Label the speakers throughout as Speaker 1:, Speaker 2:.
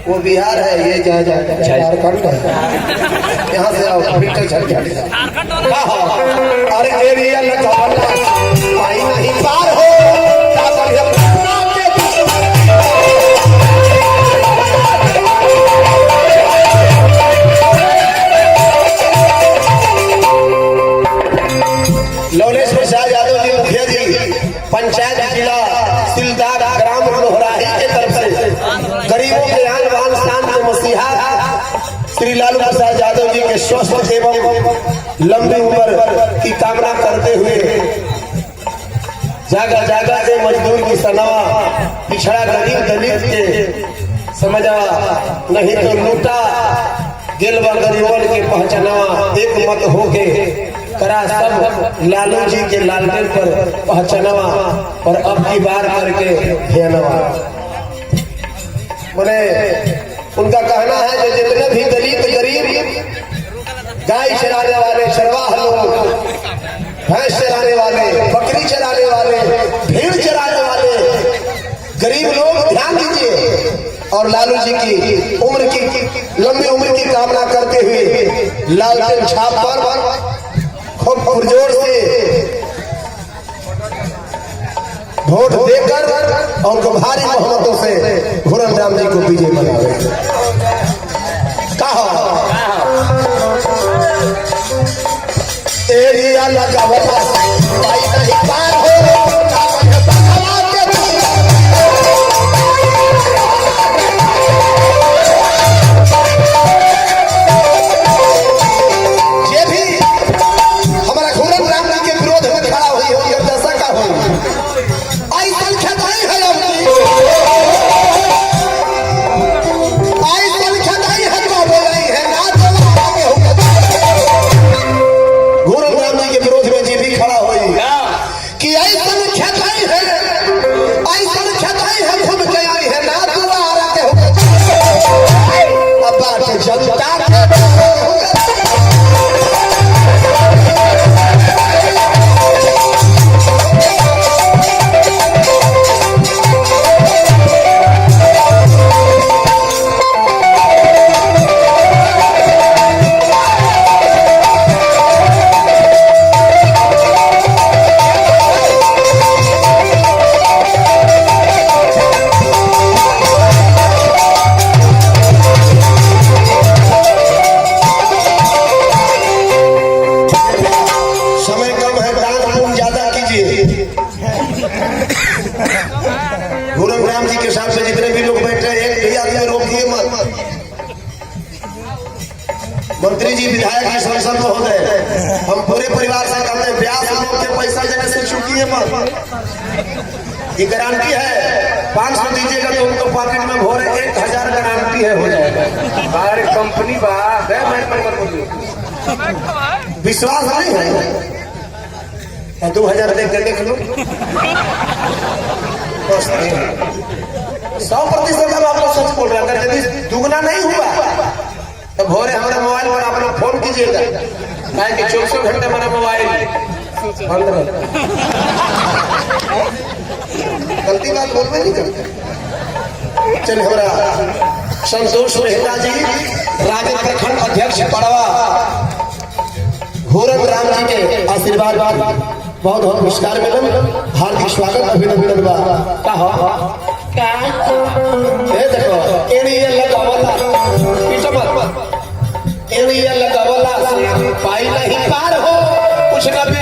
Speaker 1: वो बिहार है, ये झारखंड है। यहाँ से आओ अरे एरिया पाई नहीं पार हो लवलेश प्रसाद यादव जी मुखिया जी पंचायत जिला सिलदार ग्राम लोहराही के तरफ से गरीबों के आन बान शान के मसीहा श्री लालू प्रसाद यादव जी के स्वस्थ एवं लंबी उम्र की कामना करते हुए जागा जागा के मजदूर की सनावा पिछड़ा गरीब दलित के समझा नहीं तो लूटा गेलवा गरीबों के पहचानवा एक मत होके करा सब लालू जी के लालटेन पर पहचानवा और अब की बार करके ध्यानवा। बोले उनका कहना है जो जितने भी दलित गरीब गाय चराने वाले चरवाह लोग, भैंस चराने वाले, बकरी चराने वाले, भेड़ चराने वाले गरीब लोग ध्यान दीजिए और लालू जी की लंबी उम्र की कामना करते हुए लालटेन छाप पर खूब पुरजोर से वोट देकर और भारी बहुमतों से घुरन राम जी को विजय बनावे। कहा एरिया लगा पाई नहीं पार हो राम जी के सामने जितने भी लोग बैठे हैं एक भी आदमी रोकिए मत। मंत्री जी, विधायक जी, सांसद महोदय, हम पूरे परिवार से कहते हैं ब्याज लोग के पैसा देने से चूकिए मत। ये गारंटी है, 500 दीजिएगा तो उनको पॉकेट में भोरे 1000 गारंटी है हो जाएगा। हमारी कंपनी विश्वास नहीं है 2000 देकर देख लो 100% हम आपको सच बोल रहे हैं। अगर यदि दुगना नहीं हुआ तो भोरे हमारे मोबाइल पर अपना फोन कीजिएगा, कि 24 घंटे हमारा मोबाइल बंद रहे। गलती बात बोलते नहीं करते। चलिए हमारा संतोष मेहता जी राजद प्रखंड अध्यक्ष पड़वा घोरन राम जी के आशीर्वाद बहुत बहुत पुरस्कार मिलन, हार्दिक स्वागत अभिनंदन बा। देखो एरिया लगावला पाई नहीं पार हो कुछ न भी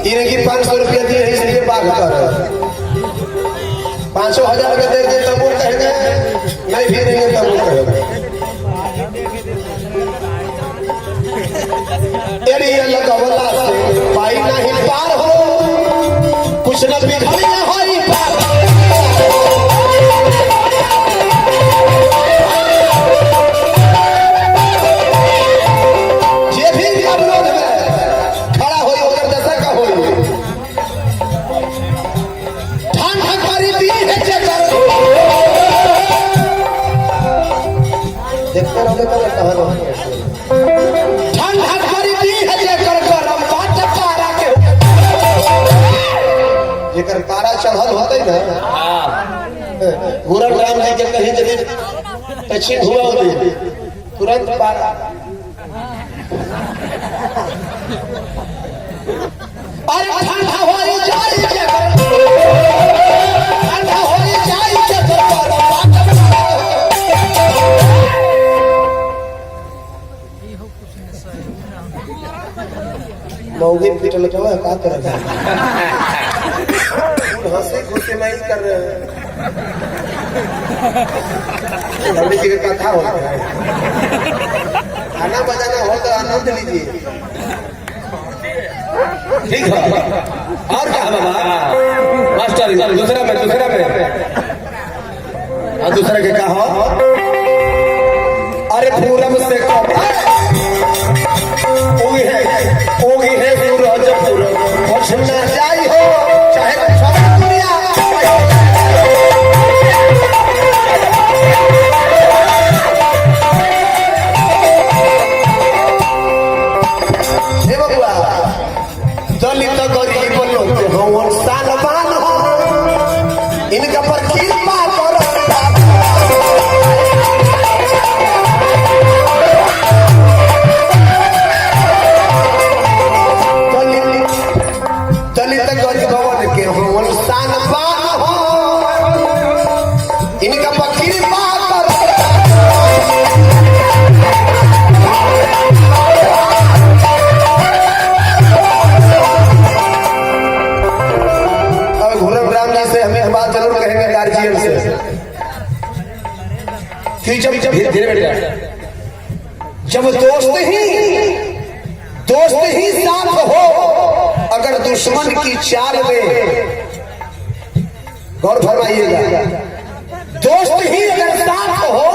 Speaker 1: इनकी 500 रुपया दिए है इसलिए बाघ कर 500,000 का दे दिए तब वो कहेंगे नहीं भी देंगे तब वो कहेंगे एरिया लगावला से पाई नहीं पार हो कुछ न बिखरी होई पार जे भी देखो कहां ठंडा करी दी है जेकर गरम बात पारा के जेकर पारा चढ़ल होते ना घूरन राम जी के कहीं यदि पश्चिम हुआ होते तुरंत पारा अरे ठंडा हो जाए ठंडा हो जाए मौगी पिटल क्या का कर हंसी खुशी नहीं कर रहे पंडित जी का कथा होता है खाना बजाना हो तो आनंद लीजिए ठीक है और क्या बाबा मास्टर दूसरा में और दूसरा के कहा अरे पूरब से ओगी है सूरज पूरब कुछ ना जाई हो चाहे दुनिया दलित गरीब लोग हो सालवान हो इनका पर कृपा करो दलित गरीब के हो सालवान हो इनका पर कृपा करो बात जरूर कहेंगे गार्जियन से कि जब दोस्त ही साथ हो अगर दुश्मन की चाल में गौर फरमाइएगा दोस्त ही अगर साथ हो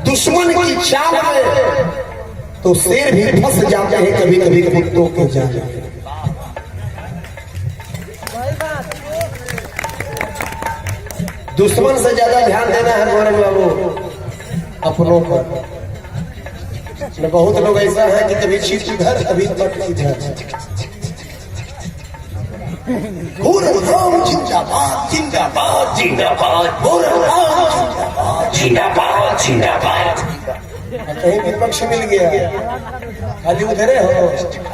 Speaker 1: दुश्मन की चाल में तो शेर भी फंस जाते हैं कभी कभी कुत्तों के जाल में दुश्मन से ज्यादा ध्यान देना है गौरव बाबू अपनों पर। बहुत लोग ऐसा है कि कभी चीज इधर कभी तक इधर जिंदाबाद जिंदाबाद जिंदाबाद जिंदाबाद जिंदाबाद कहीं विपक्ष मिल गया खाली उधरे हो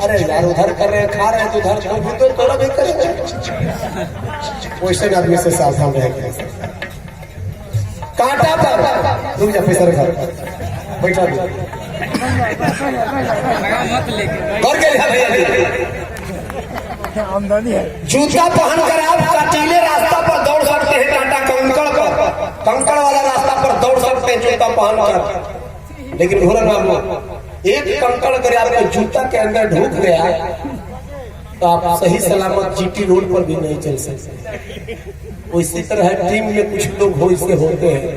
Speaker 1: अरे यार उधर कर रहे खा रहे तो उधर तो थोड़ा भी करेंगे वैसे आदमी से सावधान रहेंगे कांटा पर रुक जा पैसा रखा बैठा
Speaker 2: आमदनी है
Speaker 1: जूता पहन कर आप कटीले रास्ता पर दौड़ सकते हैं कांटा कंकड़ वाला रास्ता पर दौड़ सकते हैं जूता पहन कर लेकिन घोरन बाबू एक कंकड़ अगर आपके जूता के अंदर ढूक गया तो आप सही सलामत जीटी रोड पर भी नहीं चल सकते। उसी तरह टीम में कुछ लोग हो इससे होते हैं।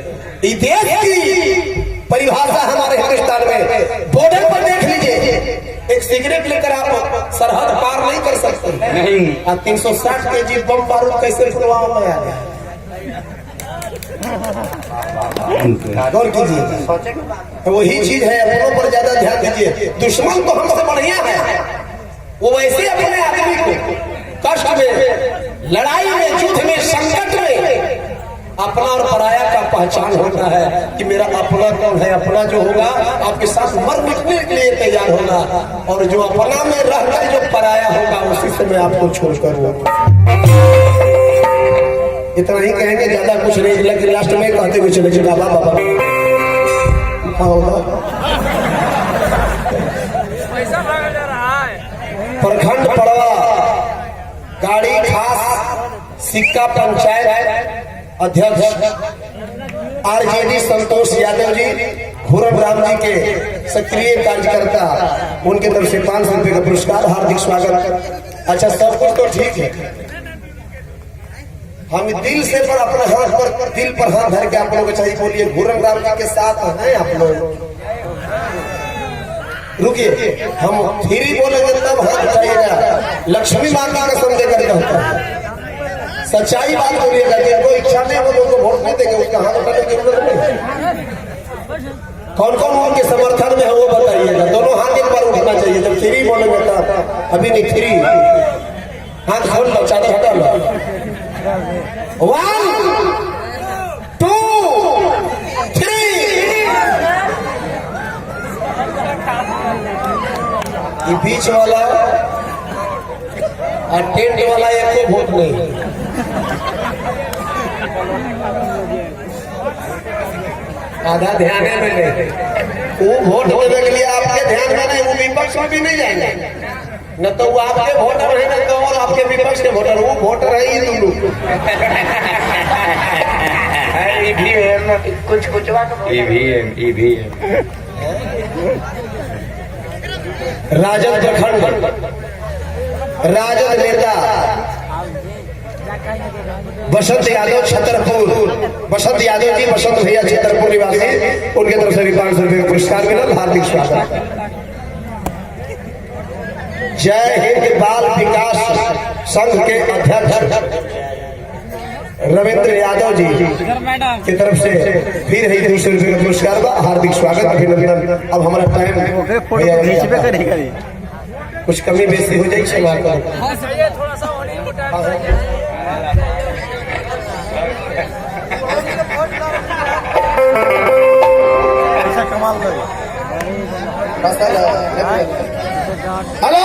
Speaker 1: इस देश की परिभाषा हमारे हिंदुस्तान में बॉर्डर पर देख लीजिए एक सिगरेट लेकर आप सरहद पार नहीं कर सकते नहीं। आप 360 केजी बम बारूद कैसे पुलवामा में आया गौर कीजिए वही चीज है अपनों पर ज्यादा ध्यान दीजिए। दुश्मन तो हमसे बढ़िया है वो वैसे अपने आदमी को कष्ट में लड़ाई में युद्ध में संकट में अपना और पराया का पहचान होता है कि मेरा अपना कौन है। अपना जो होगा आपके साथ मर मिटने के लिए तैयार होगा और जो अपना में रहकर जो पराया होगा उसी से मैं आपको छोड़कर होगा। इतना ही कहेंगे ज्यादा कुछ नहीं लेकिन लास्ट में कहते हुए चले बाबा बाबा प्रखंड पड़वा गाड़ी खास सिक्का पंचायत अध्यक्ष आरजेडी संतोष यादव जी घोरन राम जी के सक्रिय कार्यकर्ता उनके तरफ से 500 रुपए का पुरस्कार हार्दिक स्वागत। अच्छा सब कुछ तो ठीक है हम दिल से पर अपने हाथ पर दिल पर हाथ धर के आप लोगों को चाहिए बोलिए घोरन राम जी के साथ हैं आप लोग। रुकिए हम फ्री बोलेंगे तब हाथ उठाइएगा। लक्ष्मी माता का कसम देकर कहता है सच्चाई बात बोलिएगा। जिनको इच्छा नहीं हो उनको वोट नहीं देंगे, उसका हाथ उठाने की जरूरत नहीं। कौन कौन उनके समर्थन में है वो बताइएगा। दोनों हाथ एक बार उठना चाहिए। जब फ्री बोलेंगे तो अभी नहीं, फ्री हाथ खोल लो, चादर हटा लो। 1 2 3। ये बीच वाला और टेंट वाला एक को वोट नहीं। आधा ध्यान है में नहीं। वो वोट देने के लिए आपके ध्यान में नहीं, वो विपक्ष में भी नहीं जाएंगे। न तो वो आपके वोटर है, न तो और आपके विपक्ष के वोटर। वो वोटर है ही तुम लोग। कुछ ईवीएम राजद प्रखंड राजद नेता बसंत यादव छतरपुर, बसंत यादव जी, बसंत भैया छतरपुर निवासी, उनके तरफ से 500 रुपये का पुरस्कार मिला। हार्दिक स्वागत। जय हिंद बाल विकास संघ के अध्यक्ष रविंद्र यादव जी की तरफ से फिर है 200 रुपये का पुरस्कार का हार्दिक स्वागत, अभिनंदन। अब हमारा टाइम कुछ कमी बेसी हो जाएगी थोड़ा सा। कमाल हेलो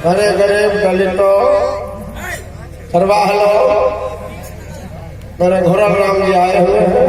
Speaker 1: अरे गरीब दलितों सरवा हेलो, मेरे घोरल राम जी आए हुए हैं।